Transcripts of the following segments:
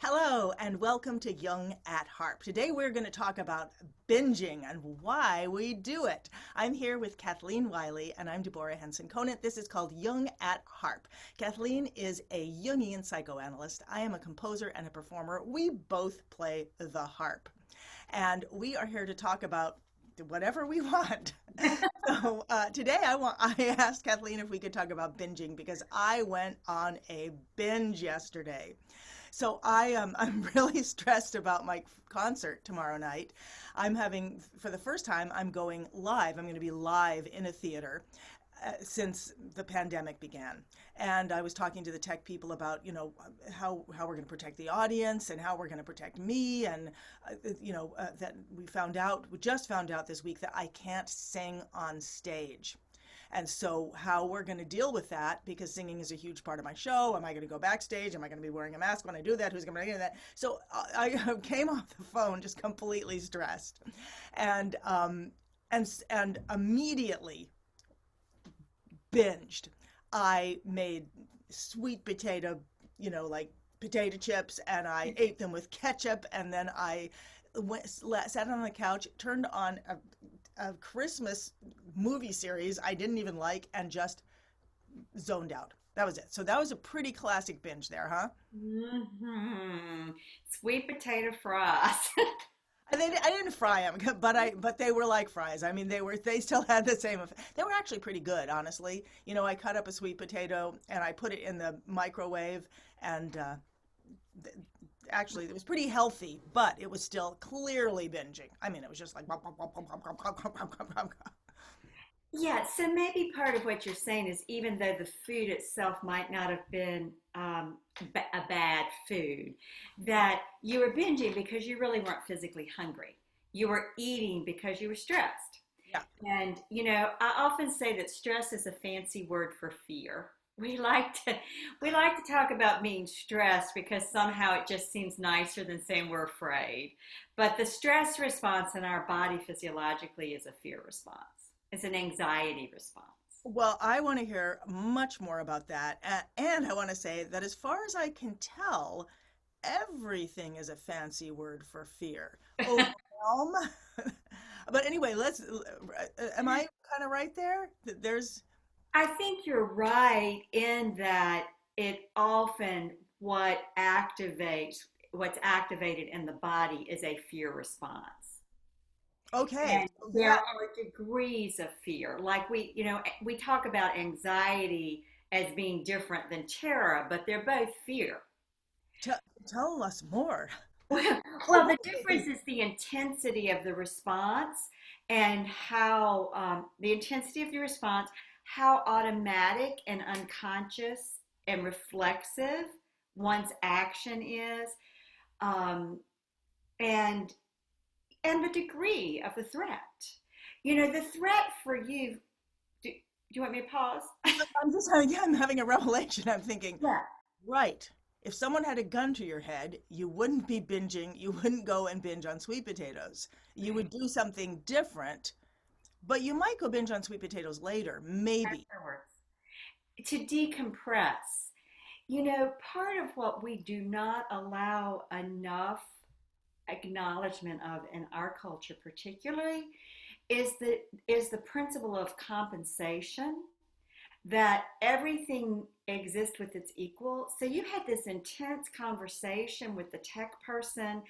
Hello and welcome to Young at Harp. Today we're going to talk about binging and why we do it. I'm here with Kathleen Wiley and I'm Deborah Henson-Conant. This is called Young at Harp. Kathleen is a Jungian psychoanalyst. I am a composer and a performer. We both play the harp. And we are here to talk about whatever we want. So today I asked Kathleen if we could talk about binging because I went on a binge yesterday. So I'm really stressed about my concert tomorrow night. For the first time, I'm going live. I'm going to be live in a theater since the pandemic began. And I was talking to the tech people about, how we're going to protect the audience and how we're going to protect me. And, that we just found out this week that I can't sing on stage. And so how we're going to deal with that, because singing is a huge part of my show. Am I going to go backstage? Am I going to be wearing a mask when I do that? Who's going to do that? So I came off the phone just completely stressed, and immediately binged. I made sweet potato, like potato chips, and I ate them with ketchup, and then I sat on the couch, turned on a Christmas movie series I didn't even like, and just zoned out. That was it. So that was a pretty classic binge there, huh? Mm-hmm. Sweet potato fries. And I didn't fry them, but they were like fries. I mean, they still had the same effect. They were actually pretty good, honestly. I cut up a sweet potato and I put it in the microwave, and actually, it was pretty healthy, but it was still clearly binging. I mean, it was just like. Yeah, so maybe part of what you're saying is even though the food itself might not have been a bad food, that you were binging because you really weren't physically hungry. You were eating because you were stressed. Yeah. And, I often say that stress is a fancy word for fear. We like to talk about being stressed because somehow it just seems nicer than saying we're afraid. But the stress response in our body physiologically is a fear response. It's an anxiety response. Well, I want to hear much more about that. And I want to say that as far as I can tell, everything is a fancy word for fear. Overwhelm. But anyway, am I kind of right there? I think you're right in that it often what's activated in the body is a fear response. Okay. And there are degrees of fear. Like we talk about anxiety as being different than terror, but they're both fear. Tell us more. Well, the difference is the intensity of the response and how the intensity of the response, how automatic and unconscious and reflexive one's action is, and the degree of the threat. The threat for you. Do you want me to pause? I'm having a revelation. I'm thinking, Yeah. right. If someone had a gun to your head, you wouldn't be binging. You wouldn't go and binge on sweet potatoes. You would do something different, but you might go binge on sweet potatoes later, maybe. Afterwards. To decompress. Part of what we do not allow enough acknowledgement of in our culture particularly is the principle of compensation, that everything exists with its equal. So you had this intense conversation with the tech person,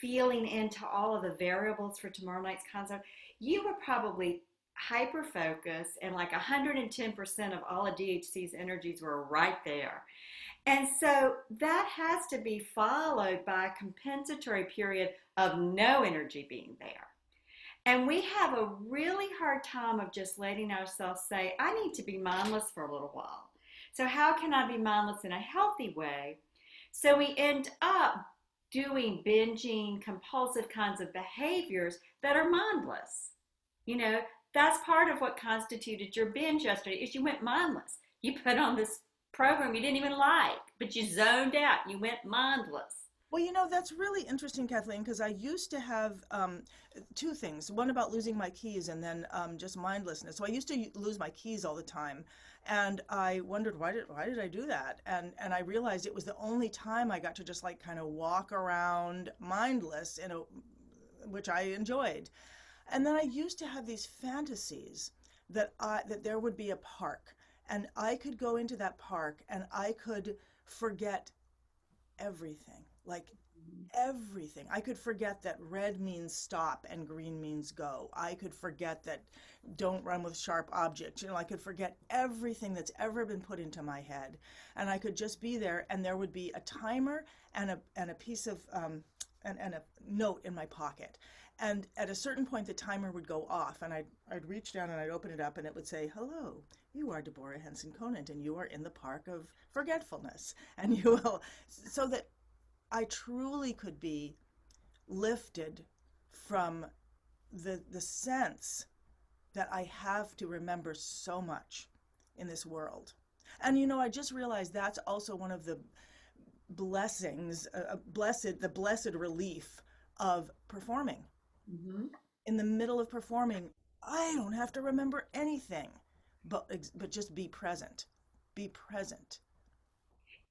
feeling into all of the variables for tomorrow night's concert. You were probably hyper focused, and like 110% of all of DHC's energies were right there. And so that has to be followed by a compensatory period of no energy being there. And we have a really hard time of just letting ourselves say, I need to be mindless for a little while. So how can I be mindless in a healthy way? So we end up doing binging, compulsive kinds of behaviors that are mindless. That's part of what constituted your binge yesterday is you went mindless. You put on this program you didn't even like, but you zoned out. You went mindless. Well, that's really interesting, Kathleen, because I used to have two things. One about losing my keys and then just mindlessness. So I used to lose my keys all the time. And I wondered, why did I do that? And I realized it was the only time I got to just like kind of walk around mindless, which I enjoyed. And then I used to have these fantasies that there would be a park, and I could go into that park and I could forget everything, like everything. I could forget that red means stop and green means go. I could forget that don't run with sharp objects. I could forget everything that's ever been put into my head, and I could just be there, and there would be a timer and a piece of and a note in my pocket. And at a certain point, the timer would go off, and I'd reach down and I'd open it up, and it would say, "Hello, you are Deborah Henson-Conant, and you are in the park of forgetfulness." And you will, so that I truly could be lifted from the sense that I have to remember so much in this world. And I just realized that's also one of the blessings, the blessed relief of performing. Mm-hmm. In the middle of performing, I don't have to remember anything, but just be present. Be present.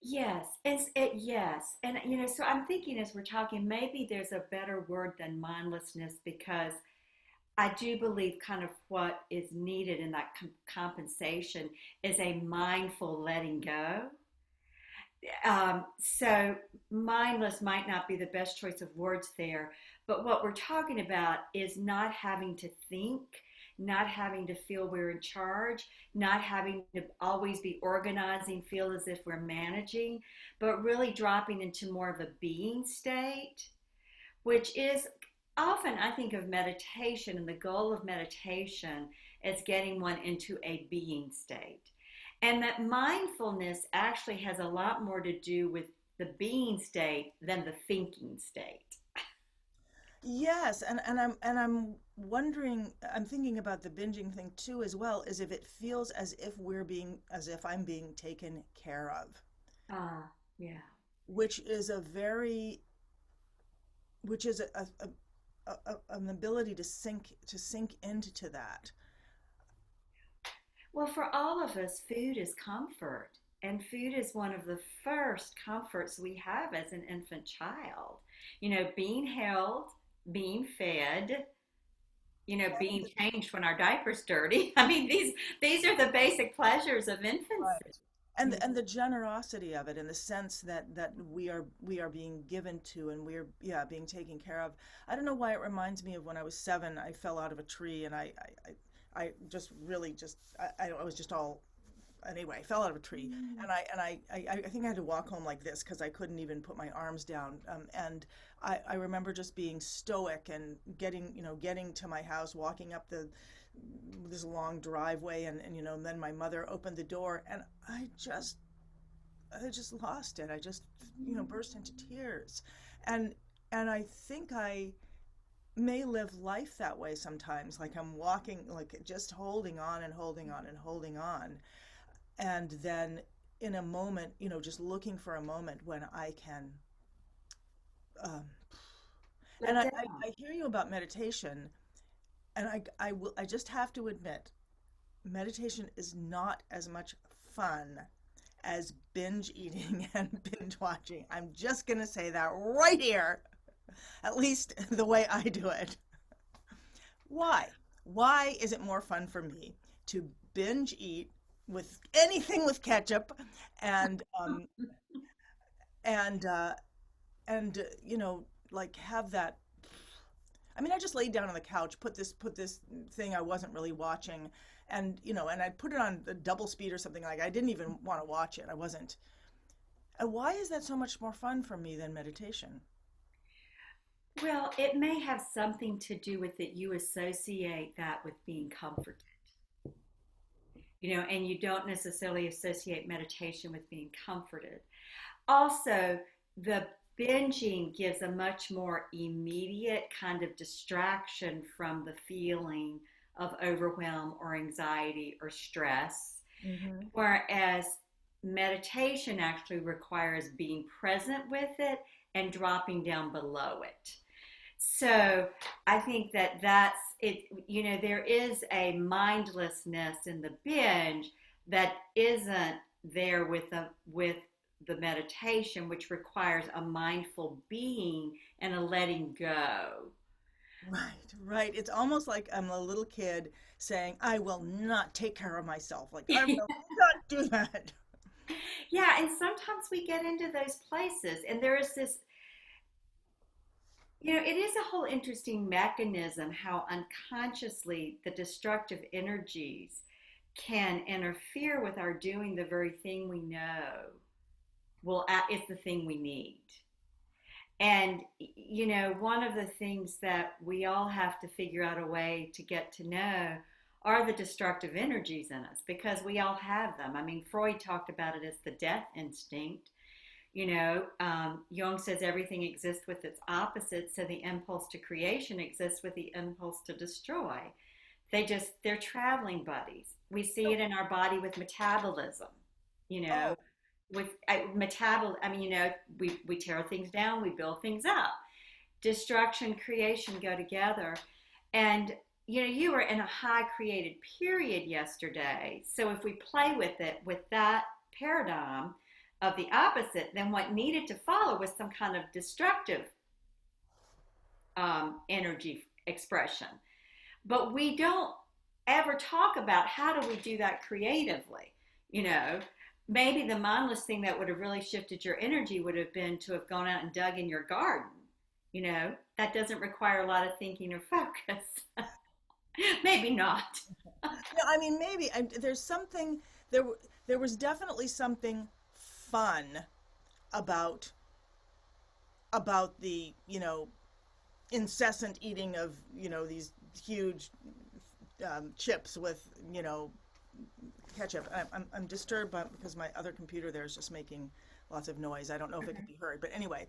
Yes, yes, and so I'm thinking as we're talking, maybe there's a better word than mindlessness because I do believe kind of what is needed in that compensation is a mindful letting go. So mindless might not be the best choice of words there, but what we're talking about is not having to think, not having to feel we're in charge, not having to always be organizing, feel as if we're managing, but really dropping into more of a being state, which is often I think of meditation, and the goal of meditation is getting one into a being state. And that mindfulness actually has a lot more to do with the being state than the thinking state. Yes, and I'm wondering, I'm thinking about the binging thing too as well, is if it feels as if I'm being taken care of, Ah, yeah. which is which is an ability to sink into that. Well, for all of us, food is comfort. And food is one of the first comforts we have as an infant child. Being held, being fed, being changed when our diaper's dirty. I mean, these are the basic pleasures of infancy. Right. And the generosity of it, in the sense that we are being given to, and we're, yeah, being taken care of. I don't know why it reminds me of when I was 7. I fell out of a tree, and I just really just I was just all, anyway, I fell out of a tree, and I think I had to walk home like this because I couldn't even put my arms down. And I remember just being stoic and getting to my house, walking up this long driveway, and then my mother opened the door, and I just lost it. I just burst into tears, and I think I may live life that way sometimes, like I'm walking, like just holding on and holding on and holding on, and then in a moment, just looking for a moment when I can. Um, and I hear you about meditation, and I just have to admit, meditation is not as much fun as binge eating and binge watching. I'm just gonna say that right here, at least the way I do it. Why? Why is it more fun for me to binge eat with anything with ketchup and and uh, like have that. I mean, I just laid down on the couch, put this thing I wasn't really watching, and I'd put it on the double speed or something. Like, I didn't even want to watch it. I wasn't. And why is that so much more fun for me than meditation? Well, it may have something to do with that you associate that with being comforted, and you don't necessarily associate meditation with being comforted. Also, the binging gives a much more immediate kind of distraction from the feeling of overwhelm or anxiety or stress. Hmm. Whereas meditation actually requires being present with it and dropping down below it. So I think that that's it. There is a mindlessness in the binge that isn't there with the meditation, which requires a mindful being and a letting go. Right, right. It's almost like I'm a little kid saying, I will not take care of myself. Like, I will not do that. Yeah, and sometimes we get into those places, and there is this, it is a whole interesting mechanism how unconsciously the destructive energies can interfere with our doing the very thing we know it's the thing we need. And, one of the things that we all have to figure out a way to get to know are the destructive energies in us, because we all have them. I mean, Freud talked about it as the death instinct. Jung says everything exists with its opposite, so the impulse to creation exists with the impulse to destroy. They're traveling buddies. We see it in our body with metabolism, you know, Oh, with I mean, we tear things down, we build things up. Destruction, creation go together. And, you were in a high created period yesterday. So if we play with it with that paradigm of the opposite, then what needed to follow was some kind of destructive energy expression. But we don't ever talk about how do we do that creatively. Maybe the mindless thing that would have really shifted your energy would have been to have gone out and dug in your garden. That doesn't require a lot of thinking or focus. Maybe not. no, I mean, maybe there's something, there was definitely something fun about, the, incessant eating of, these huge chips with, ketchup. I'm disturbed because my other computer there is just making lots of noise. I don't know if it can be heard, but anyway.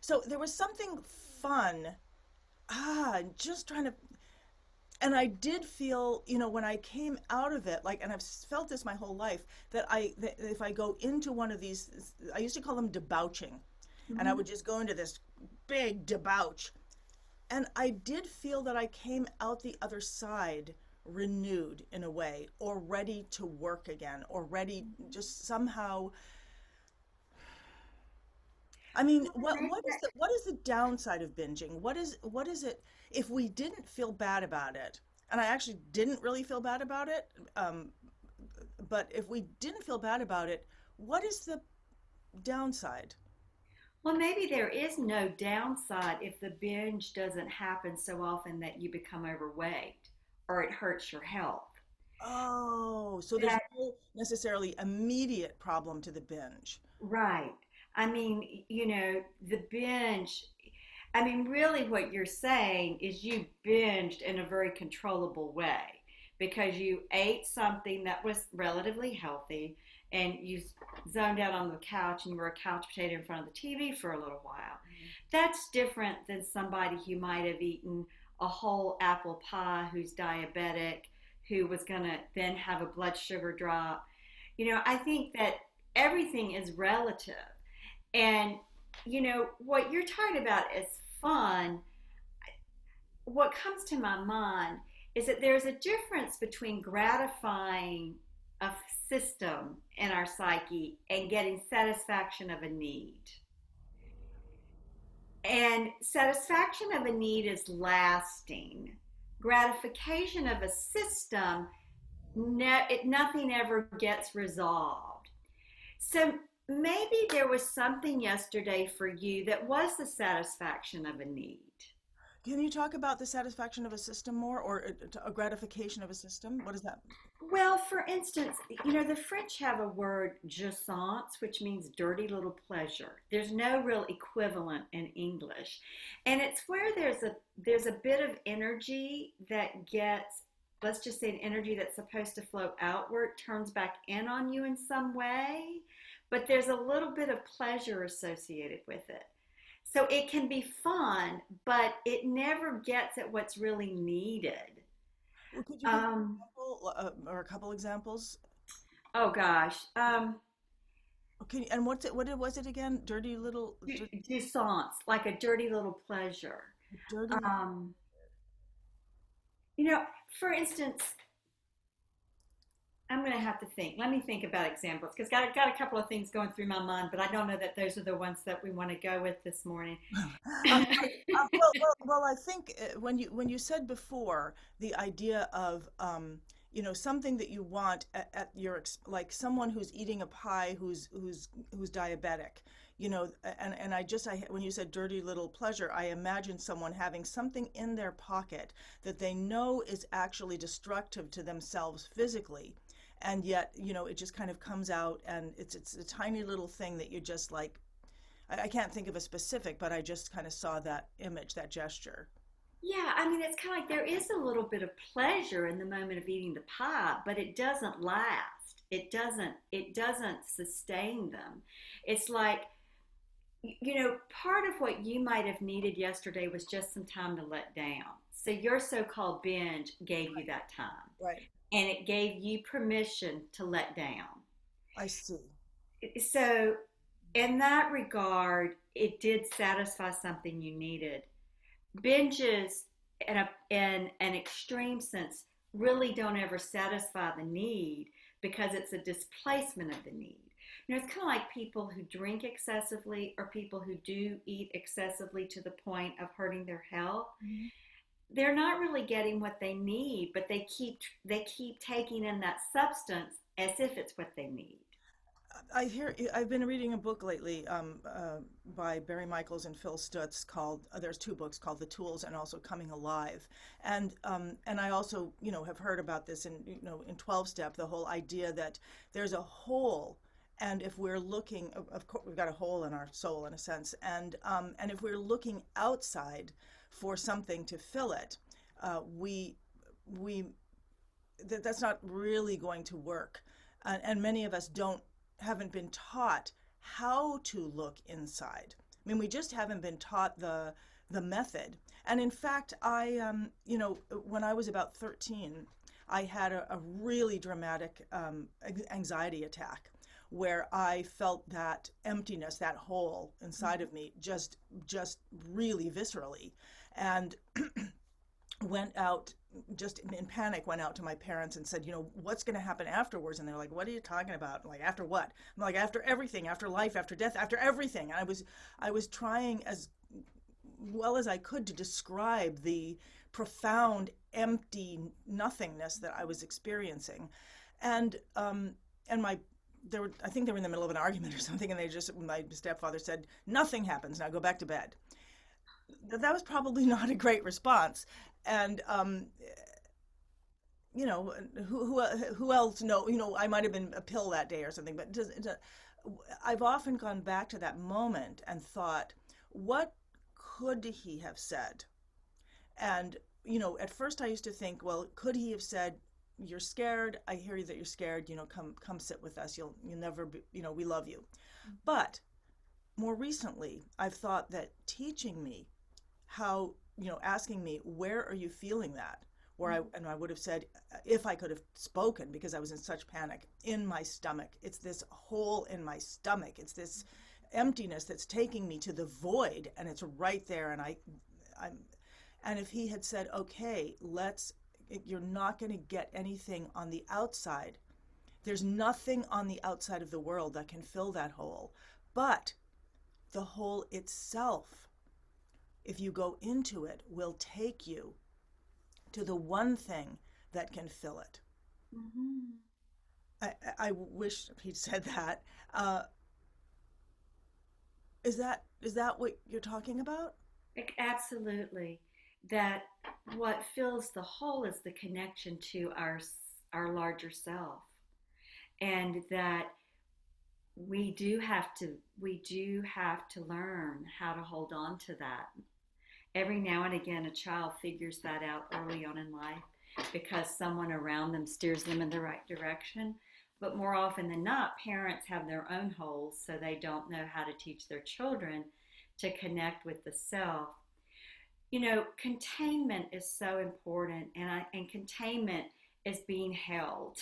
So there was something fun. Just trying to, and I did feel, when I came out of it, like, and I've felt this my whole life, that if I go into one of these, I used to call them debauching, and I Mm-hmm. would just go into this big debauch, and I did feel that I came out the other side renewed in a way, or ready to work again, or ready just somehow. I mean, what is the downside of binging? What is it if we didn't feel bad about it? And I actually didn't really feel bad about it. But if we didn't feel bad about it, what is the downside? Well, maybe there is no downside if the binge doesn't happen so often that you become overweight or it hurts your health. Oh, so there's That, no necessarily immediate problem to the binge. right. I mean, the binge, I mean, really what you're saying is you binged in a very controllable way because you ate something that was relatively healthy and you zoned out on the couch and you were a couch potato in front of the TV for a little while. That's different than somebody who might have eaten a whole apple pie who's diabetic, who was going to then have a blood sugar drop. I think that everything is relative. And, what you're talking about is fun. What comes to my mind is that there's a difference between gratifying a system in our psyche and getting satisfaction of a need. And satisfaction of a need is lasting. Gratification of a system, nothing ever gets resolved. So maybe there was something yesterday for you that was the satisfaction of a need. Can you talk about the satisfaction of a system more, or a gratification of a system? What is that? Well, for instance, the French have a word jouissance, which means dirty little pleasure. There's no real equivalent in English. And it's where there's a bit of energy that gets, let's just say an energy that's supposed to flow outward, turns back in on you in some way, but there's a little bit of pleasure associated with it. So it can be fun, but it never gets at what's really needed. Well, could you give an Um, example, or a couple examples? oh gosh. Okay, and what was it again? Dirty little, Jouissance, like a dirty little pleasure. dirty. Um, you know, for instance, I'm going to have to think. Let me think about examples because got a couple of things going through my mind, but I don't know that those are the ones that we want to go with this morning. I think when you said before the idea of something that you want at your like someone who's eating a pie who's diabetic, and when you said dirty little pleasure, I imagine someone having something in their pocket that they know is actually destructive to themselves physically, and yet it just kind of comes out, and it's a tiny little thing that you just like. I can't think of a specific, but I just kind of saw that image, that gesture. Yeah, I mean, it's kind of like there is a little bit of pleasure in the moment of eating the pie, but it doesn't last. It doesn't sustain them. It's like, part of what you might have needed yesterday was just some time to let down. So your so-called binge gave you that time, Right. and it gave you permission to let down. I see. So in that regard, it did satisfy something you needed. Binges, in an extreme sense, really don't ever satisfy the need because it's a displacement of the need. It's kind of like people who drink excessively or people who do eat excessively to the point of hurting their health. Mhm. They're not really getting what they need, but they keep taking in that substance as if it's what they need. I've been reading a book lately by Barry Michaels and Phil Stutz called, there's two books called The Tools and also Coming Alive. And I also, have heard about this in 12 step, the whole idea that there's a hole. And if we're looking, of course, we've got a hole in our soul in a sense. And if we're looking outside for something to fill it, we, we, that's not really going to work. And many of us haven't been taught how to look inside. I mean, we just haven't been taught the method. And in fact, when I was about 13, I had a really dramatic anxiety attack where I felt that emptiness, that hole inside of me, just really viscerally, and went out just in panic, went out to my parents and said, what's going to happen afterwards? And they're like, what are you talking about? I'm like, after what? I'm like, after everything, after life, after death, after everything. And I was trying as well as I could to describe the profound empty nothingness that I was experiencing. And I think they were in the middle of an argument or something, and my stepfather said, nothing happens, now go back to bed. That was probably not a great response. And who else know? I might have been a pill that day or something. But I've often gone back to that moment and thought, what could he have said? And at first I used to think, well, could he have said, "You're scared. I hear you that you're scared. Come sit with us. You'll never be. We love you." But more recently, I've thought that teaching me how, asking me, where are you feeling that? And I would have said, if I could have spoken, because I was in such panic, in my stomach. It's this hole in my stomach. It's this emptiness that's taking me to the void, and it's right there. And if he had said, okay, you're not going to get anything on the outside. There's nothing on the outside of the world that can fill that hole. But the hole itself, if you go into it, will take you to the one thing that can fill it. Mm-hmm. I wish he'd said that. Is that what you're talking about? Absolutely. That what fills the hole is the connection to our larger self, and that we do have to learn how to hold on to that. Every now and again, a child figures that out early on in life because someone around them steers them in the right direction. But more often than not, parents have their own holes, so they don't know how to teach their children to connect with the self. Containment is so important, and containment is being held.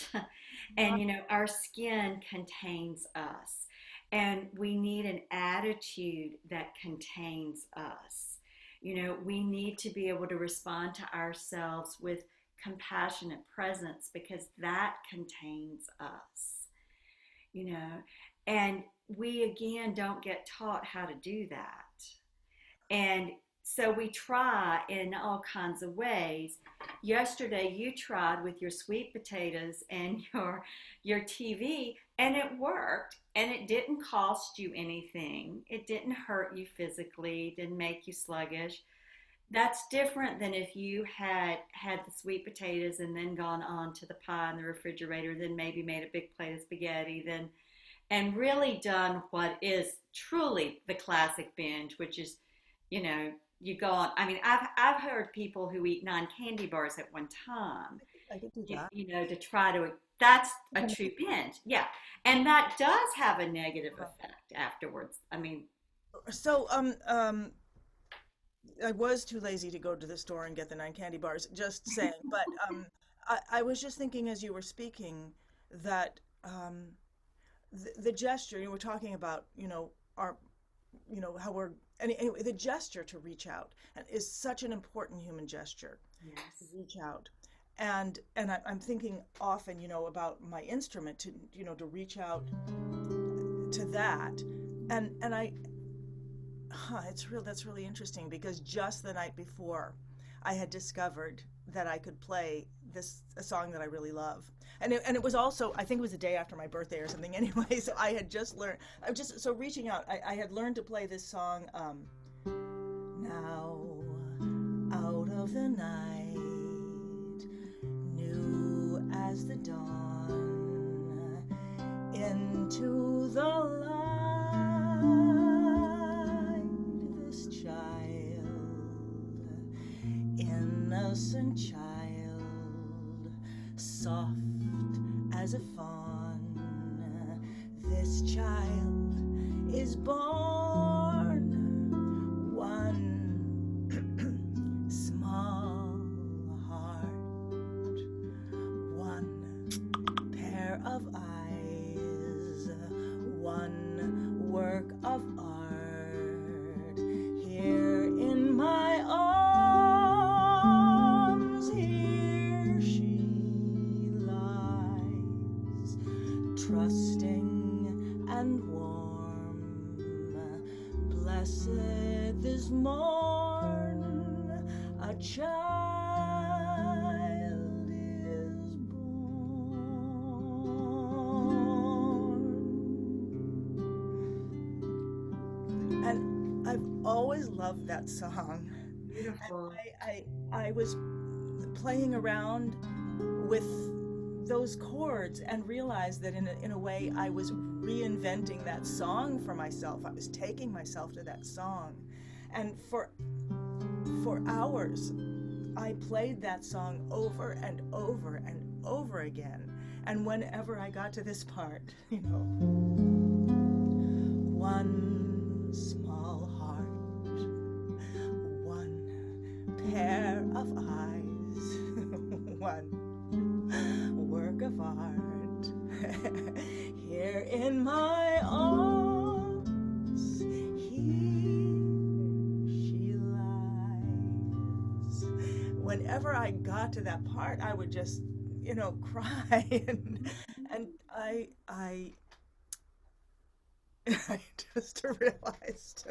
And our skin contains us. And we need an attitude that contains us. We need to be able to respond to ourselves with compassionate presence because that contains us, you know. And we again don't get taught how to do that. And so we try in all kinds of ways. Yesterday you tried with your sweet potatoes and your TV, and it worked, and it didn't cost you anything. It didn't hurt you physically, it didn't make you sluggish. That's different than if you had the sweet potatoes and then gone on to the pie in the refrigerator, then maybe made a big plate of spaghetti, then and really done what is truly the classic binge, which is, you know, you go on. I mean, I've heard people who eat 9 candy bars at one time, I could do that. to try to. That's a true binge, yeah, and that does have a negative effect afterwards. I mean, So, I was too lazy to go to the store and get the 9 candy bars, just saying. But I was just thinking as you were speaking that the gesture, you were talking about, our, how we're, anyway, the gesture to reach out is such an important human gesture to yes, reach out. And I'm thinking often, about my instrument to reach out to that. And that's really interesting because just the night before I had discovered that I could play a song that I really love. And it was also, I think it was the day after my birthday or something anyway, so I had just learned, so reaching out, I had learned to play this song, now out of the night, new as the dawn, into the light, this child, innocent child, soft as a fawn, this child is born, one small heart, one pair of eyes, one work of art, here in my arms, here she lies, trusting and warm, blessed this morn, a child is born. And I've always loved that song. And beautiful. I was playing around with those chords and realized that in a way I was reinventing that song for myself. I was taking myself to that song. And for hours I played that song over and over and over again. And whenever I got to this part, one small heart, one pair of eyes, one work of art, here in my arms, here she lies. Whenever I got to that part, I would just, cry, and I I just realized.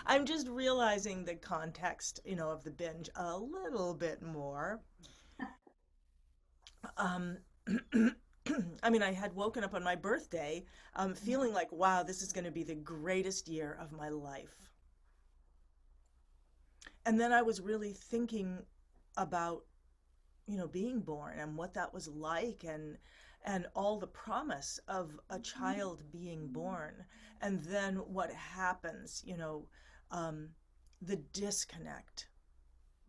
I'm just realizing the context, of the binge a little bit more. Um, I mean, I had woken up on my birthday, feeling like, wow, this is going to be the greatest year of my life. And then I was really thinking about, being born and what that was like and all the promise of a child being born. And then what happens, the disconnect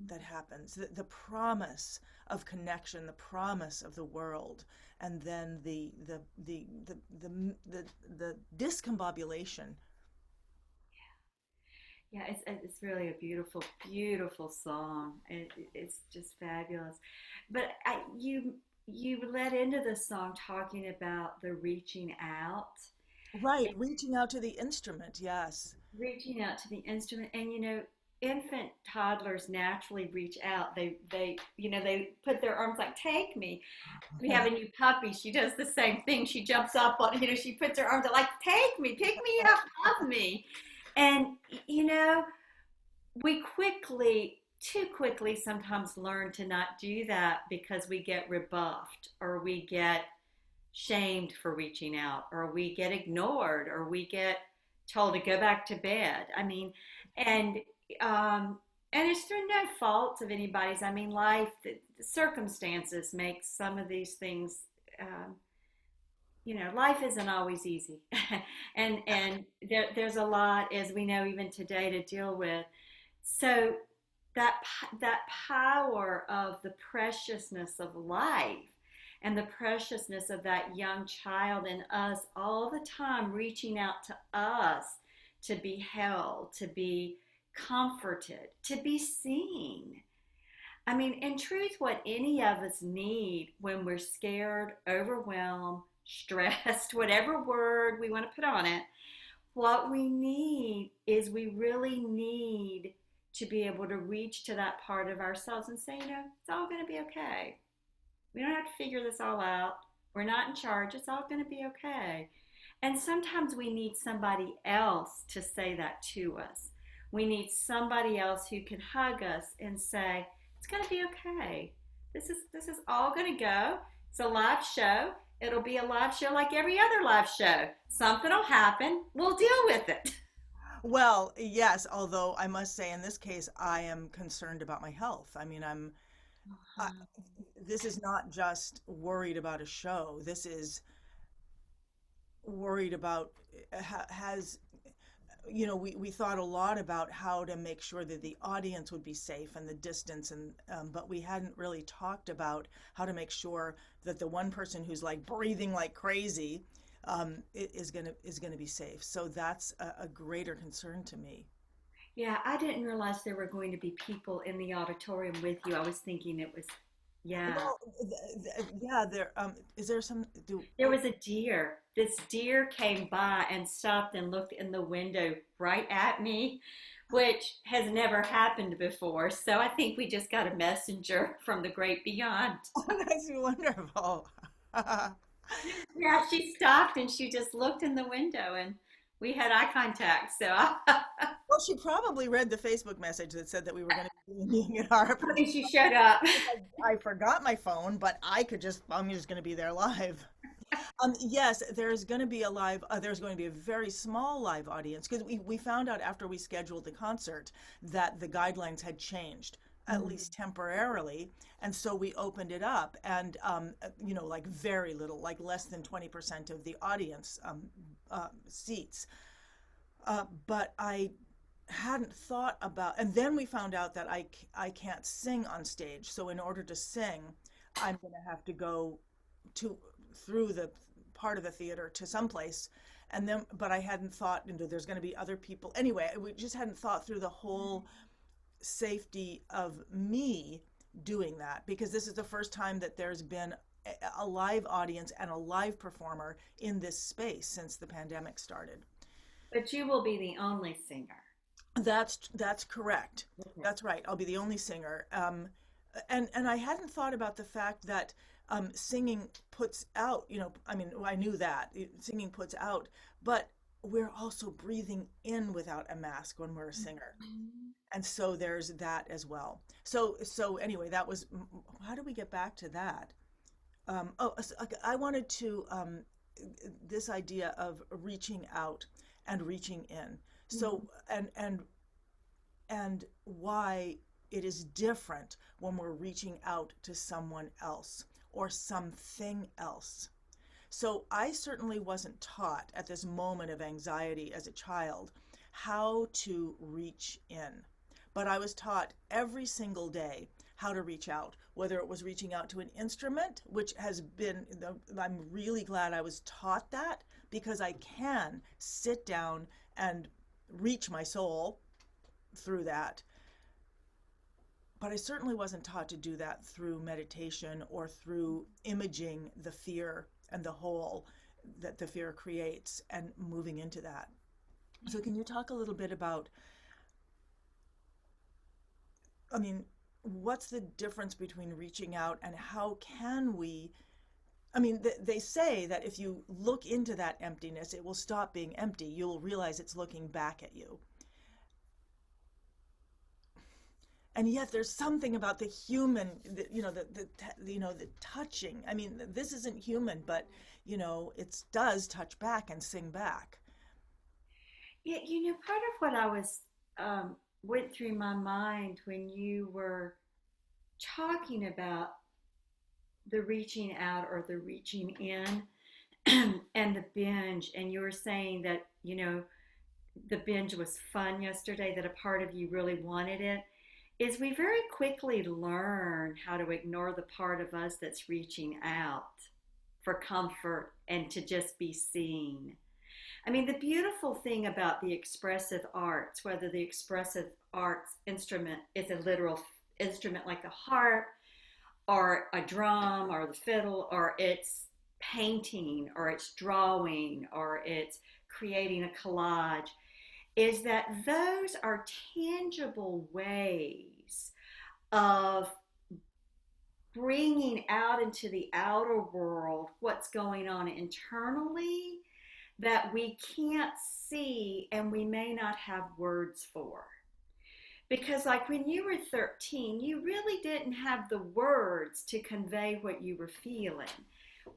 that happens, the promise of connection, the promise of the world, and then the discombobulation. Yeah, it's really a beautiful, beautiful song. It's just fabulous. But you led into the song talking about the reaching out. Right, reaching out to the instrument, yes. Reaching out to the instrument. And infant toddlers naturally reach out. They put their arms like, take me. We have a new puppy. She does the same thing. She jumps up on, she puts her arms out like, take me, pick me up, love me. And you know we too quickly sometimes learn to not do that because we get rebuffed, or we get shamed for reaching out, or we get ignored, or we get told to go back to bed. I mean, and um, and it's through no fault of anybody's. I mean, the circumstances make some of these things. Um, Life isn't always easy, and there's a lot, as we know even today, to deal with. So that power of the preciousness of life, and the preciousness of that young child, and us all the time reaching out to us to be held, to be comforted, to be seen. I mean, in truth, what any of us need when we're scared, overwhelmed, stressed, whatever word we want to put on it, what we need is, we really need to be able to reach to that part of ourselves and say, it's all going to be okay. We don't have to figure this all out. We're not in charge. It's all going to be okay. And sometimes we need somebody else to say that to us. We need somebody else who can hug us and say, it's going to be okay. This is all going to go. It's a live show. It'll be a live show like every other live show. Something will happen. We'll deal with it. Well, yes, although I must say in this case, I am concerned about my health. I mean, I, this is not just worried about a show. This is worried about, has, we thought a lot about how to make sure that the audience would be safe, and the distance, and but we hadn't really talked about how to make sure that the one person who's like breathing like crazy is gonna be safe. So that's a greater concern to me. Yeah, I didn't realize there were going to be people in the auditorium with you. I was thinking it was, yeah. Well, yeah, there is there some do There was a deer. This deer came by and stopped and looked in the window right at me, which has never happened before. So I think we just got a messenger from the great beyond. That's wonderful. Yeah, she stopped and she just looked in the window, and we had eye contact. So I Well, she probably read the Facebook message that said that we were going to be being at Harp. think she showed up. I forgot my phone, but I'm just going to be there live. Yes, there's going to be there's going to be a very small live audience, because we found out after we scheduled the concert that the guidelines had changed, at least temporarily. And so we opened it up, and, like very little, like less than 20% of the audience seats. But I hadn't thought about, and then we found out that I can't sing on stage. So in order to sing, I'm going to have to go to through the part of the theater to someplace. And then, but I hadn't thought, there's going to be other people. Anyway, we just hadn't thought through the whole safety of me doing that, because this is the first time that there's been a live audience and a live performer in this space since the pandemic started. But you will be the only singer. That's correct. Okay. That's right. I'll be the only singer. And I hadn't thought about the fact that singing puts out, I mean, I knew that singing puts out, but we're also breathing in without a mask when we're a singer. And so there's that as well. So anyway, that was, how do we get back to that? I wanted to, this idea of reaching out and reaching in. So, and why it is different when we're reaching out to someone else or something else. So I certainly wasn't taught at this moment of anxiety as a child how to reach in, but I was taught every single day how to reach out, whether it was reaching out to an instrument, which has been, I'm really glad I was taught that, because I can sit down and reach my soul through that. But I certainly wasn't taught to do that through meditation or through imaging the fear and the hole that the fear creates and moving into that. So can you talk a little bit about, I mean, what's the difference between reaching out and how can we, I mean, they say that if you look into that emptiness, it will stop being empty. You'll realize it's looking back at you. And yet there's something about the human, the touching. I mean, this isn't human, but, it does touch back and sing back. Yeah, part of what I was went through my mind when you were talking about the reaching out or the reaching in and the binge, and you were saying that, the binge was fun yesterday, that a part of you really wanted it, is we very quickly learn how to ignore the part of us that's reaching out for comfort and to just be seen. I mean, the beautiful thing about the expressive arts, whether the expressive arts instrument is a literal instrument like a harp or a drum or the fiddle, or it's painting or it's drawing or it's creating a collage, is that those are tangible ways of bringing out into the outer world what's going on internally that we can't see and we may not have words for. Because like when you were 13, you really didn't have the words to convey what you were feeling.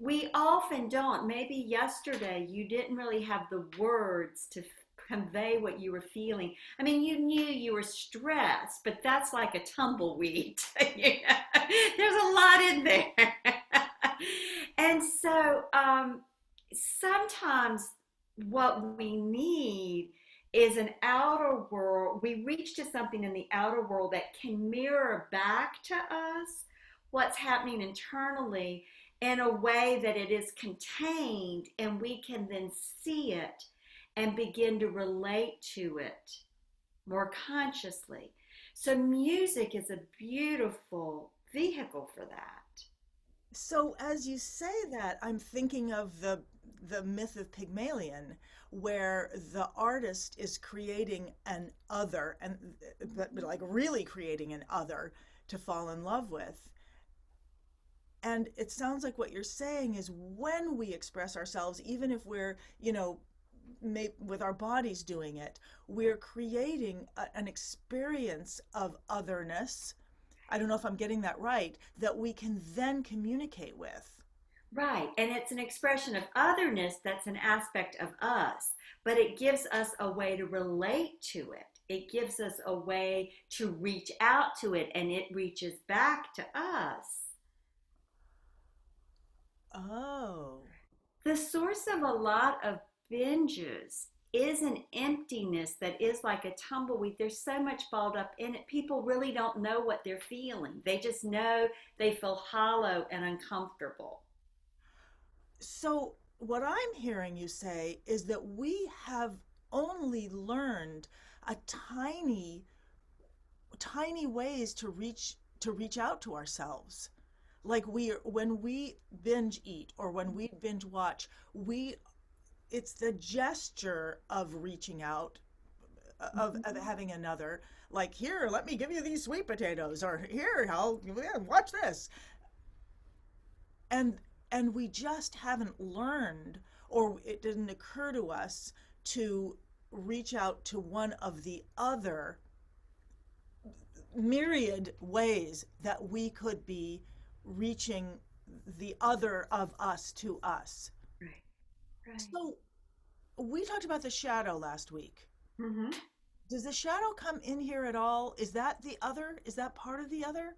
We often don't. Maybe yesterday you didn't really have the words to convey what you were feeling. I mean, you knew you were stressed, but that's like a tumbleweed. There's a lot in there. And so sometimes what we need is an outer world. We reach to something in the outer world that can mirror back to us what's happening internally in a way that it is contained and we can then see it and begin to relate to it more consciously. So music is a beautiful vehicle for that. So as you say that, I'm thinking of the myth of Pygmalion, where the artist is creating an other, but like really creating an other to fall in love with. And it sounds like what you're saying is when we express ourselves, even if we're, with our bodies doing it, we're creating an experience of otherness. I don't know if I'm getting that right, that we can then communicate with. Right, and it's an expression of otherness that's an aspect of us, but it gives us a way to relate to it. It gives us a way to reach out to it, and it reaches back to us. Oh. The source of a lot of binges is an emptiness that is like a tumbleweed. There's so much balled up in it. People really don't know what they're feeling. They just know they feel hollow and uncomfortable. So what I'm hearing you say is that we have only learned a tiny ways to reach out to ourselves. Like when we binge eat or when we binge watch, it's the gesture of reaching out, of having another, like, here, let me give you these sweet potatoes, or here, watch this. And we just haven't learned, or it didn't occur to us to reach out to one of the other myriad ways that we could be reaching the other of us to us. Right. So we talked about the shadow last week. Mm-hmm. Does the shadow come in here at all? Is that the other? Is that part of the other?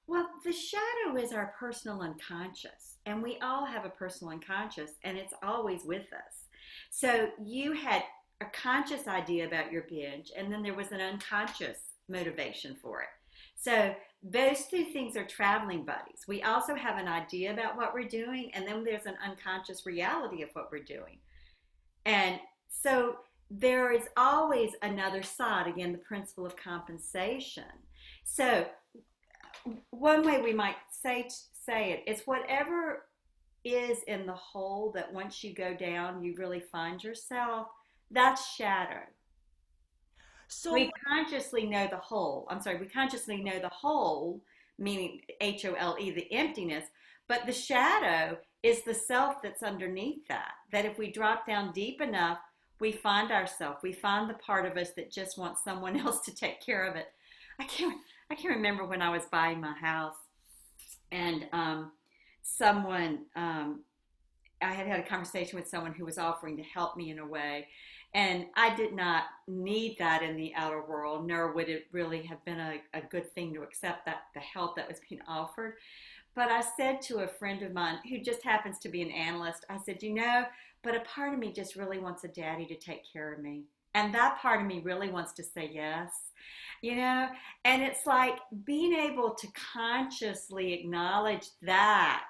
Well, the shadow is our personal unconscious, and we all have a personal unconscious, and it's always with us. So you had a conscious idea about your binge, and then there was an unconscious motivation for it. So those two things are traveling buddies. We also have an idea about what we're doing, and then there's an unconscious reality of what we're doing. And so there is always another side, again, the principle of compensation. So one way we might say it is whatever is in the hole that once you go down, you really find yourself, that's shadow. So We consciously know the whole. I'm sorry, we consciously know the whole, meaning HOLE, the emptiness, but the shadow is the self that's underneath that. That if we drop down deep enough, we find ourselves. We find the part of us that just wants someone else to take care of it. I can't I can remember when I was buying my house and someone I had a conversation with someone who was offering to help me in a way. And I did not need that in the outer world, nor would it really have been a good thing to accept that the help that was being offered. But I said to a friend of mine who just happens to be an analyst, I said, but a part of me just really wants a daddy to take care of me. And that part of me really wants to say yes, you know? And it's like being able to consciously acknowledge that,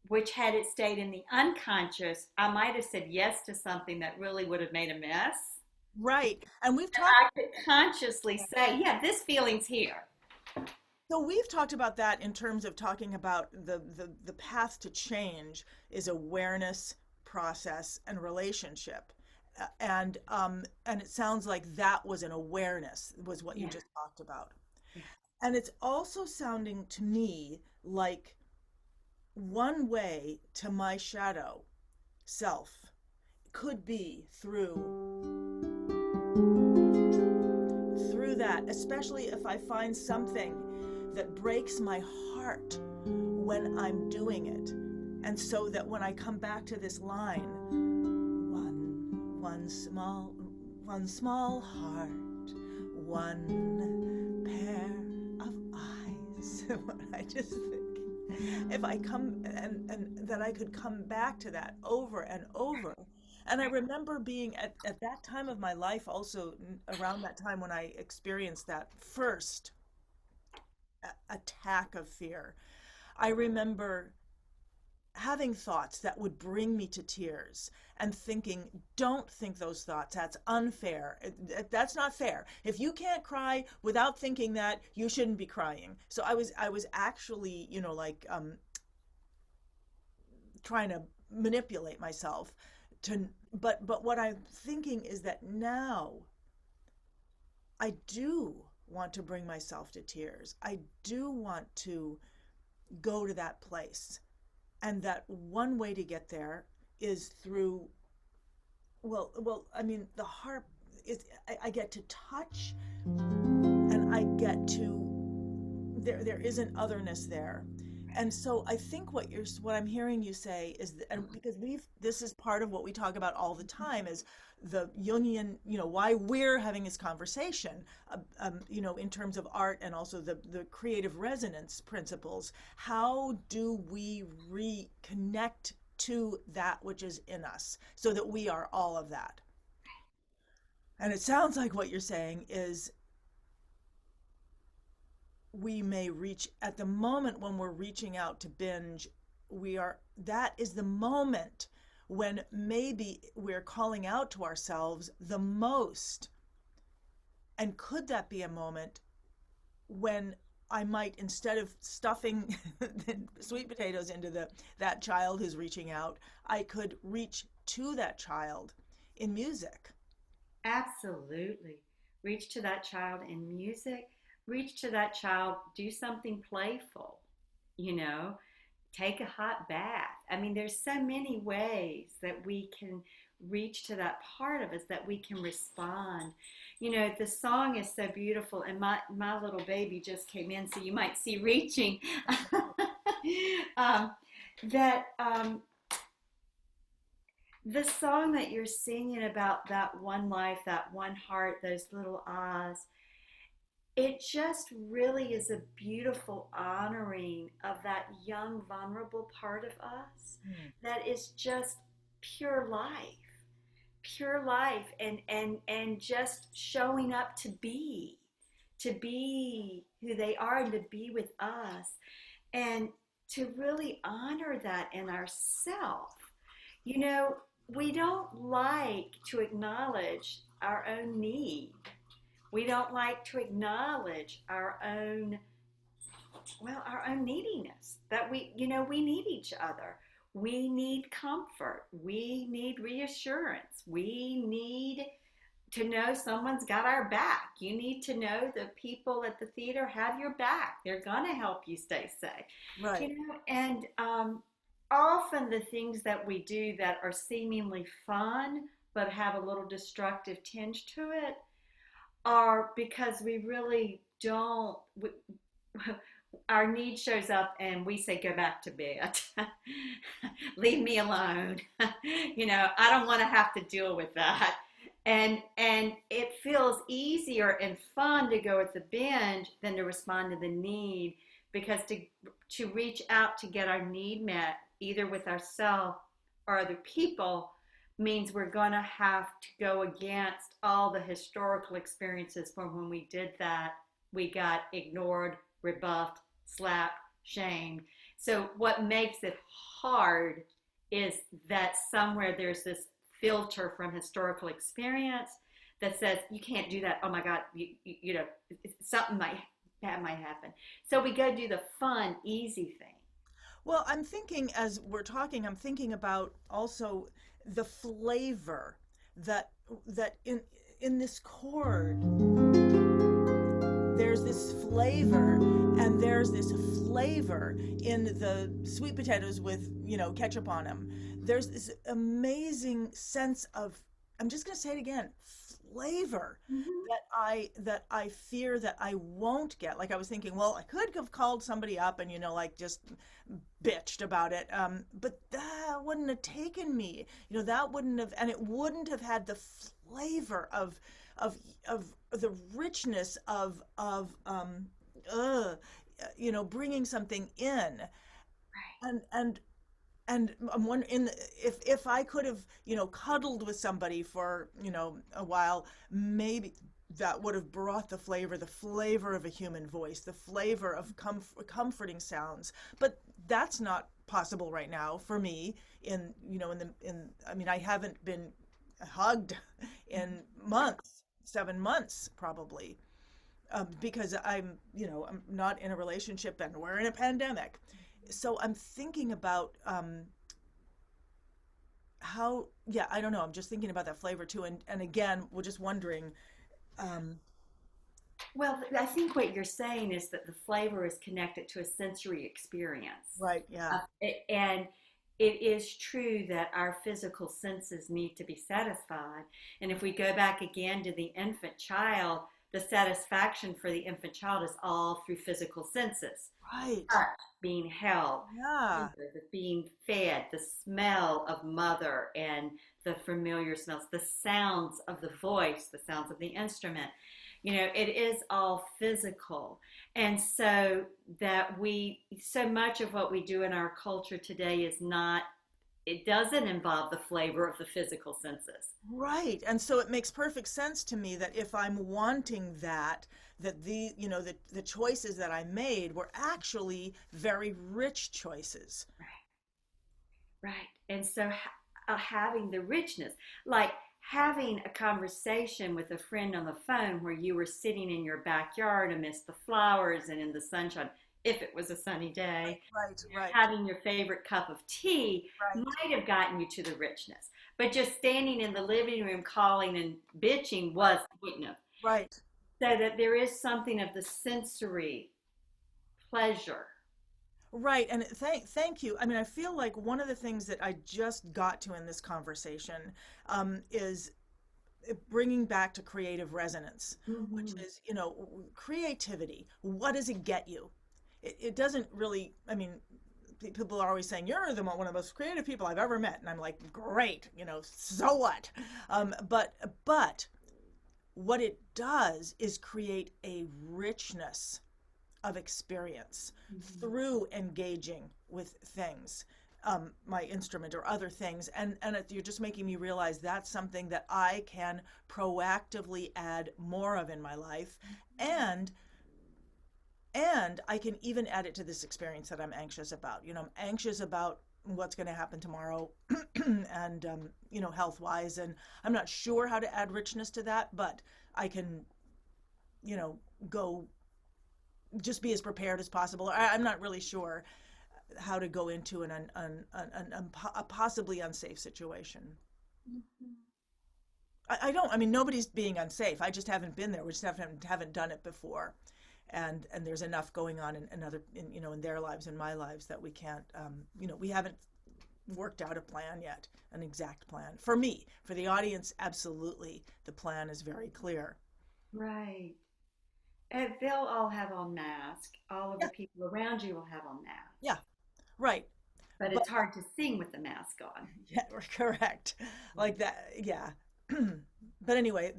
which had it stayed in the unconscious, I might have said yes to something that really would have made a mess. right, and we've And talked. I could consciously say, yeah, this feeling's here. So we've talked about that in terms of talking about the path to change is awareness, process, and relationship. And it sounds like that was an awareness, was what you Yeah. just talked about. Yeah. And it's also sounding to me like one way to my shadow self could be through that, especially if I find something that breaks my heart when I'm doing it. And so that when I come back to this line, one small heart, one pair of eyes. I just think if I come and that I could come back to that over and over. And I remember being at that time of my life, also around that time when I experienced that first attack of fear. I remember having thoughts that would bring me to tears and thinking, don't think those thoughts. That's unfair. That's not fair. If you can't cry without thinking that, you shouldn't be crying. So I was actually, trying to manipulate myself to, but what I'm thinking is that now I do want to bring myself to tears. I do want to go to that place. And that one way to get there is through, I mean, the harp is, I get to touch and I get to, there is an otherness there. And so I think what I'm hearing you say is, and because this is part of what we talk about all the time is the Jungian, why we're having this conversation, in terms of art and also the creative resonance principles. How do we reconnect to that which is in us so that we are all of that? And it sounds like what you're saying is we may reach at the moment when we're reaching out to binge, that is the moment when maybe we're calling out to ourselves the most. And could that be a moment when I might, instead of stuffing sweet potatoes into that child who's reaching out, I could reach to that child in music? Absolutely. Reach to that child in music. Reach to that child, do something playful, take a hot bath. I mean, there's so many ways that we can reach to that part of us, that we can respond. The song is so beautiful, and my little baby just came in, so you might see reaching. That the song that you're singing about, that one life, that one heart, those little eyes, it just really is a beautiful honoring of that young, vulnerable part of us that is just pure life, and just showing up to be who they are and to be with us, and to really honor that in ourselves. We don't like to acknowledge our own need. We don't like to acknowledge our own neediness, that we need each other. we need comfort. We need reassurance. We need to know someone's got our back. You need to know the people at the theater have your back. They're going to help you stay safe. Right. And often the things that we do that are seemingly fun but have a little destructive tinge to it are because we really don't. Our need shows up and we say, go back to bed. Leave me alone. I don't want to have to deal with that. And it feels easier and fun to go with the binge than to respond to the need, because to reach out to get our need met, either with ourselves or other people, means we're going to have to go against all the historical experiences from when we did that. We got ignored, rebuffed, slapped, shamed. So what makes it hard is that somewhere there's this filter from historical experience that says you can't do that. Oh my God, something might happen. So we go do the fun, easy thing. Well, I'm thinking as we're talking, I'm thinking about also the flavor that in this chord. There's this flavor, and there's this flavor in the sweet potatoes with, ketchup on them. There's this amazing sense of, I'm just going to say it again, flavor that I fear that I won't get. Like I was thinking, well, I could have called somebody up and, just bitched about it. But that wouldn't have taken me, that wouldn't have, and it wouldn't have had the flavor of the richness of bringing something in. Right. And I'm wondering, if I could have cuddled with somebody for a while, maybe that would have brought the flavor of a human voice, the flavor of comforting sounds. But that's not possible right now for me. I haven't been hugged in months. 7 months probably, because I'm not in a relationship and we're in a pandemic. So I'm thinking about how, I don't know, I'm just thinking about that flavor too. And again, we're just wondering. Well, I think what you're saying is that the flavor is connected to a sensory experience. Right, yeah. And it is true that our physical senses need to be satisfied. And if we go back again to the infant child, the satisfaction for the infant child is all through physical senses. Right. Being held, Yeah. being fed, the smell of mother and the familiar smells, the sounds of the voice, the sounds of the instrument. It is all physical. And so so much of what we do in our culture today it doesn't involve the flavor of the physical senses. Right. And so it makes perfect sense to me that if I'm wanting that the choices that I made were actually very rich choices. Right. And so having the richness, like having a conversation with a friend on the phone where you were sitting in your backyard amidst the flowers and in the sunshine, if it was a sunny day, right. having your favorite cup of tea might have gotten you to the richness. But just standing in the living room calling and bitching wouldn't have. Right. So that there is something of the sensory pleasure. Right. And thank you. I mean, I feel like one of the things that I just got to in this conversation is bringing back to creative resonance, which is, creativity. What does it get you? It doesn't really, I mean, people are always saying, you're one of the most creative people I've ever met. And I'm like, great, so what? But what it does is create a richness of experience through engaging with things, my instrument or other things. And you're just making me realize that's something that I can proactively add more of in my life. And I can even add it to this experience that I'm anxious about. I'm anxious about what's going to happen tomorrow and, health-wise. And I'm not sure how to add richness to that, but I can, go just be as prepared as possible. I'm not really sure. how to go into a possibly unsafe situation. Mhm. I mean, nobody's being unsafe. I just haven't been there. We just haven't done it before. And there's enough going on in in their lives and my lives that we can't, we haven't worked out a plan yet, an exact plan. For me, for the audience, absolutely, the plan is very clear. Right. And they'll all have on masks. All of the Yeah, people around you will have on masks. yeah, right. But But it's hard to sing with the mask on. yeah, correct. Like that, yeah. But anyway,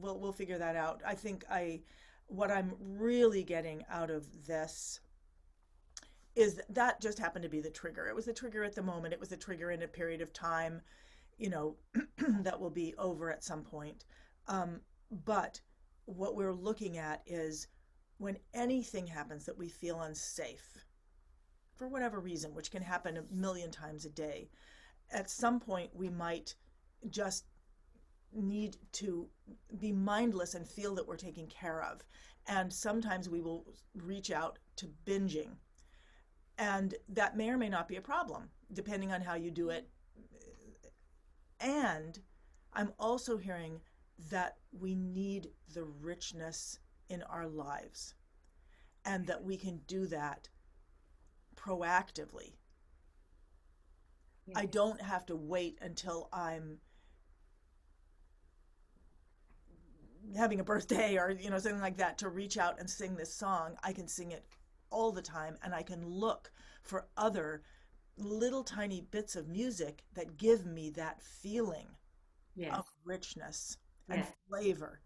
we'll figure that out. I think what I'm really getting out of this is that just happened to be the trigger. It was the trigger at the moment. It was the trigger in a period of time, you know, that will be over at some point. But what we're looking at is when anything happens that we feel unsafe, for whatever reason, which can happen a million times a day, at some point we might just need to be mindless and feel that we're taken care of. And sometimes we will reach out to binging. And that may or may not be a problem, depending on how you do it. And I'm also hearing that we need the richness in our lives and that we can do that proactively. I Yes. don't have to wait until I'm having a birthday or something like that to reach out and sing this song. I can sing it all the time, and I can look for other little tiny bits of music that give me that feeling Yes. of richness and Yes. flavor.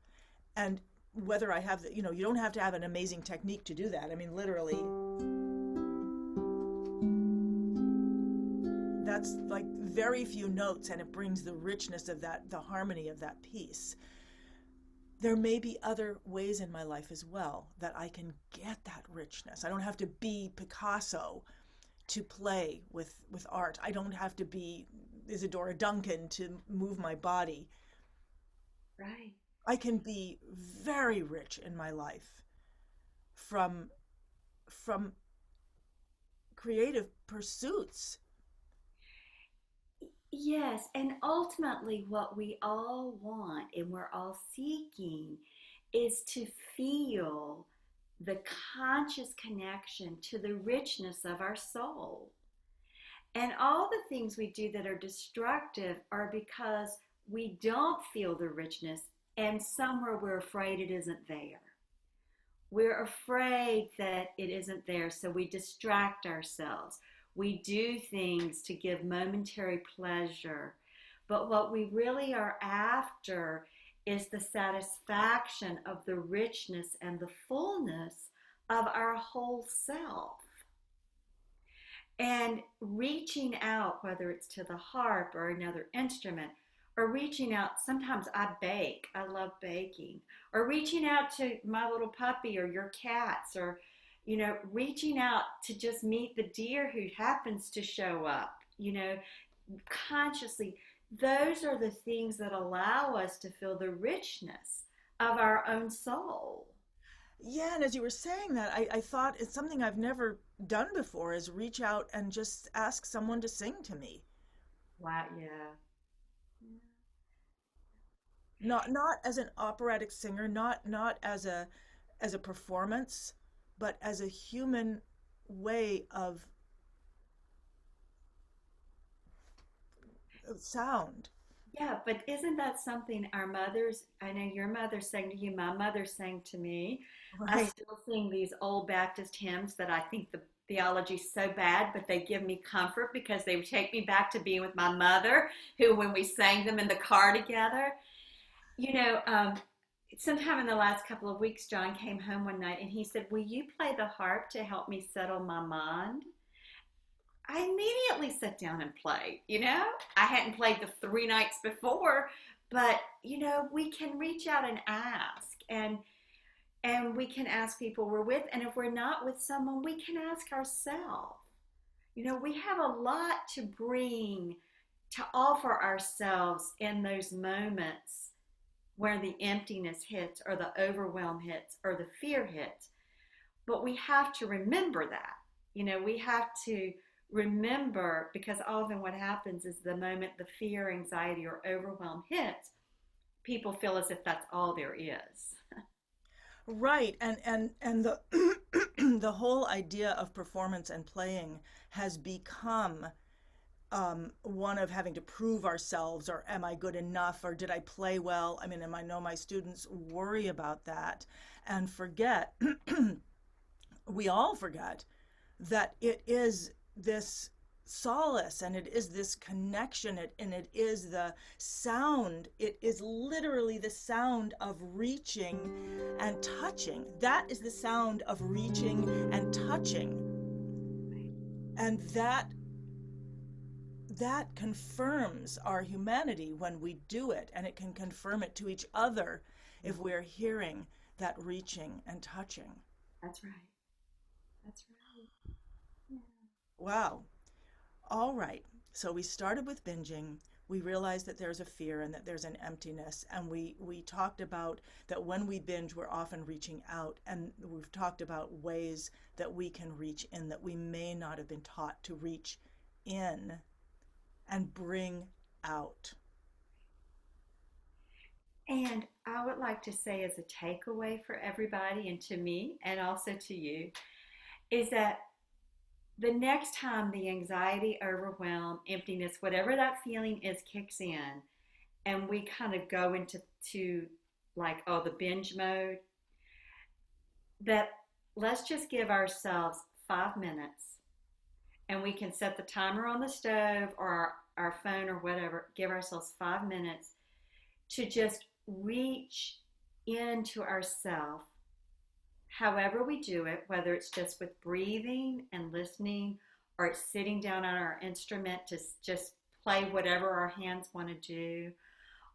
And whether I have you don't have to have an amazing technique to do that. I mean, literally, that's like very few notes, and it brings the richness of that, the harmony of that piece. There may be other ways in my life as well that I can get that richness. I don't have to be Picasso to play with art. I don't have to be Isadora Duncan to move my body. Right. I can be very rich in my life from from creative pursuits. Yes, and ultimately, what we all want and we're all seeking is to feel the conscious connection to the richness of our soul. And all the things we do that are destructive are because we don't feel the richness, and somewhere we're afraid it isn't there. We're afraid that it isn't there, so we distract ourselves. We do things to give momentary pleasure. But what we really are after is the satisfaction of the richness and the fullness of our whole self. And reaching out, whether it's to the harp or another instrument, or reaching out, sometimes I bake, I love baking, or reaching out to my little puppy or your cats, or, reaching out to just meet the deer who happens to show up, consciously. Those are the things that allow us to feel the richness of our own soul. Yeah, and as you were saying that, I thought it's something I've never done before is reach out and just ask someone to sing to me. Wow, yeah. Not as an operatic singer, not as a performance, but as a human way of sound. Yeah, but isn't that something our mothers, I know your mother sang to you, my mother sang to me. I Right. still sing these old Baptist hymns that I think the theology's so bad, but they give me comfort because they take me back to being with my mother, who, when we sang them in the car together, you know, um, sometime in the last couple of weeks, John came home one night and he said, "Will you play the harp to help me settle my mind?" I immediately sat down and played. I hadn't played the 3 nights before, but we can reach out and ask, and we can ask people we're with, and if we're not with someone, we can ask ourselves. We have a lot to bring, to offer ourselves in those moments where the emptiness hits or the overwhelm hits or the fear hits, but we have to remember that. We have to remember, because often what happens is the moment the fear, anxiety, or overwhelm hits, people feel as if that's all there is. Right. And the the whole idea of performance and playing has become one of having to prove ourselves, or am I good enough, or did I play well? I mean, and I know my students worry about that and forget, we all forget that it is this solace and it is this connection, and it is the sound. It is literally the sound of reaching and touching. That is the sound of reaching and touching. And that confirms our humanity when we do it, and it can confirm it to each other if we're hearing that reaching and touching. That's right. That's right. Yeah. Wow. All right. So we started with binging. We realized that there's a fear and that there's an emptiness. And we talked about that when we binge, we're often reaching out. And we've talked about ways that we can reach in that we may not have been taught to reach in and bring out. And I would like to say, as a takeaway for everybody, and to me, and also to you, is that the next time the anxiety, overwhelm, emptiness, whatever that feeling is, kicks in, and we kind of go into like, oh, the binge mode, that let's just give ourselves 5 minutes, and we can set the timer on the stove or our phone or whatever, give ourselves 5 minutes to just reach into ourself, however we do it, whether it's just with breathing and listening, or it's sitting down on our instrument to just play whatever our hands want to do,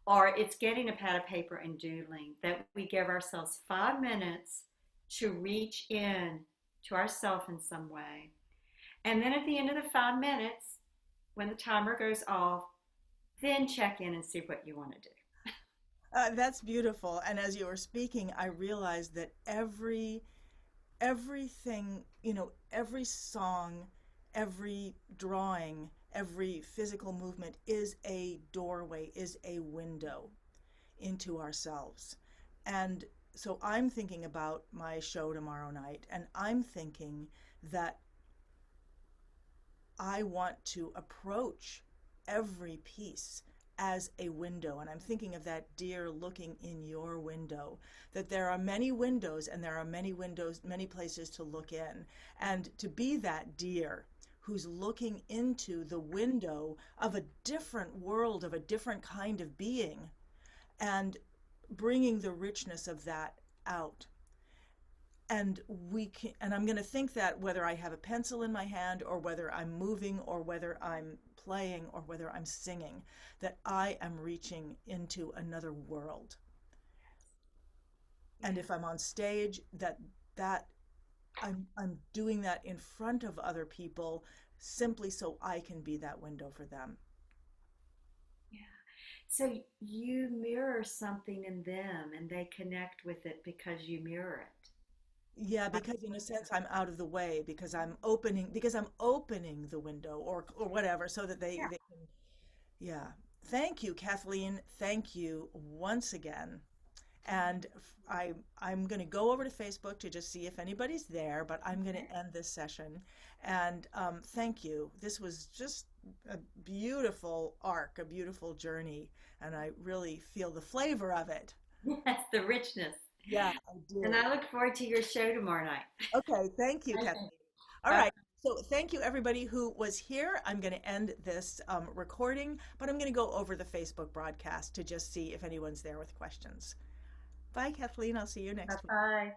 or it's getting a pad of paper and doodling, that we give ourselves 5 minutes to reach in to ourself in some way. And then at the end of the 5 minutes, when the timer goes off, then check in and see what you want to do. That's beautiful. And as you were speaking, I realized that everything, every song, every drawing, every physical movement is a doorway, is a window into ourselves. And so I'm thinking about my show tomorrow night, and I'm thinking that I want to approach every piece as a window. And I'm thinking of that deer looking in your window, that there are many windows, and there are many windows, many places to look in. And to be that deer who's looking into the window of a different world, of a different kind of being, and bringing the richness of that out. And I'm going to think that whether I have a pencil in my hand, or whether I'm moving, or whether I'm playing, or whether I'm singing, that I am reaching into another world. And if I'm on stage, that I'm doing that in front of other people, simply so I can be that window for them. Yeah. So you mirror something in them, and they connect with it because you mirror it. Yeah, because in a sense I'm out of the way, because I'm opening the window, or whatever, so that Yeah. they can. Yeah. Thank you, Kathleen. Thank you once again. And I'm going to go over to Facebook to just see if anybody's there, but I'm going to end this session. And thank you. This was just a beautiful arc, a beautiful journey, and I really feel the flavor of it. Yes, the richness. Yeah, I And do. I look forward to your show tomorrow night. Okay, thank you, Okay. Kathleen. All Bye. right. So thank you, everybody who was here. I'm going to end this recording, but I'm going to go over the Facebook broadcast to just see if anyone's there with questions. Bye, Kathleen. I'll see you next week. Bye.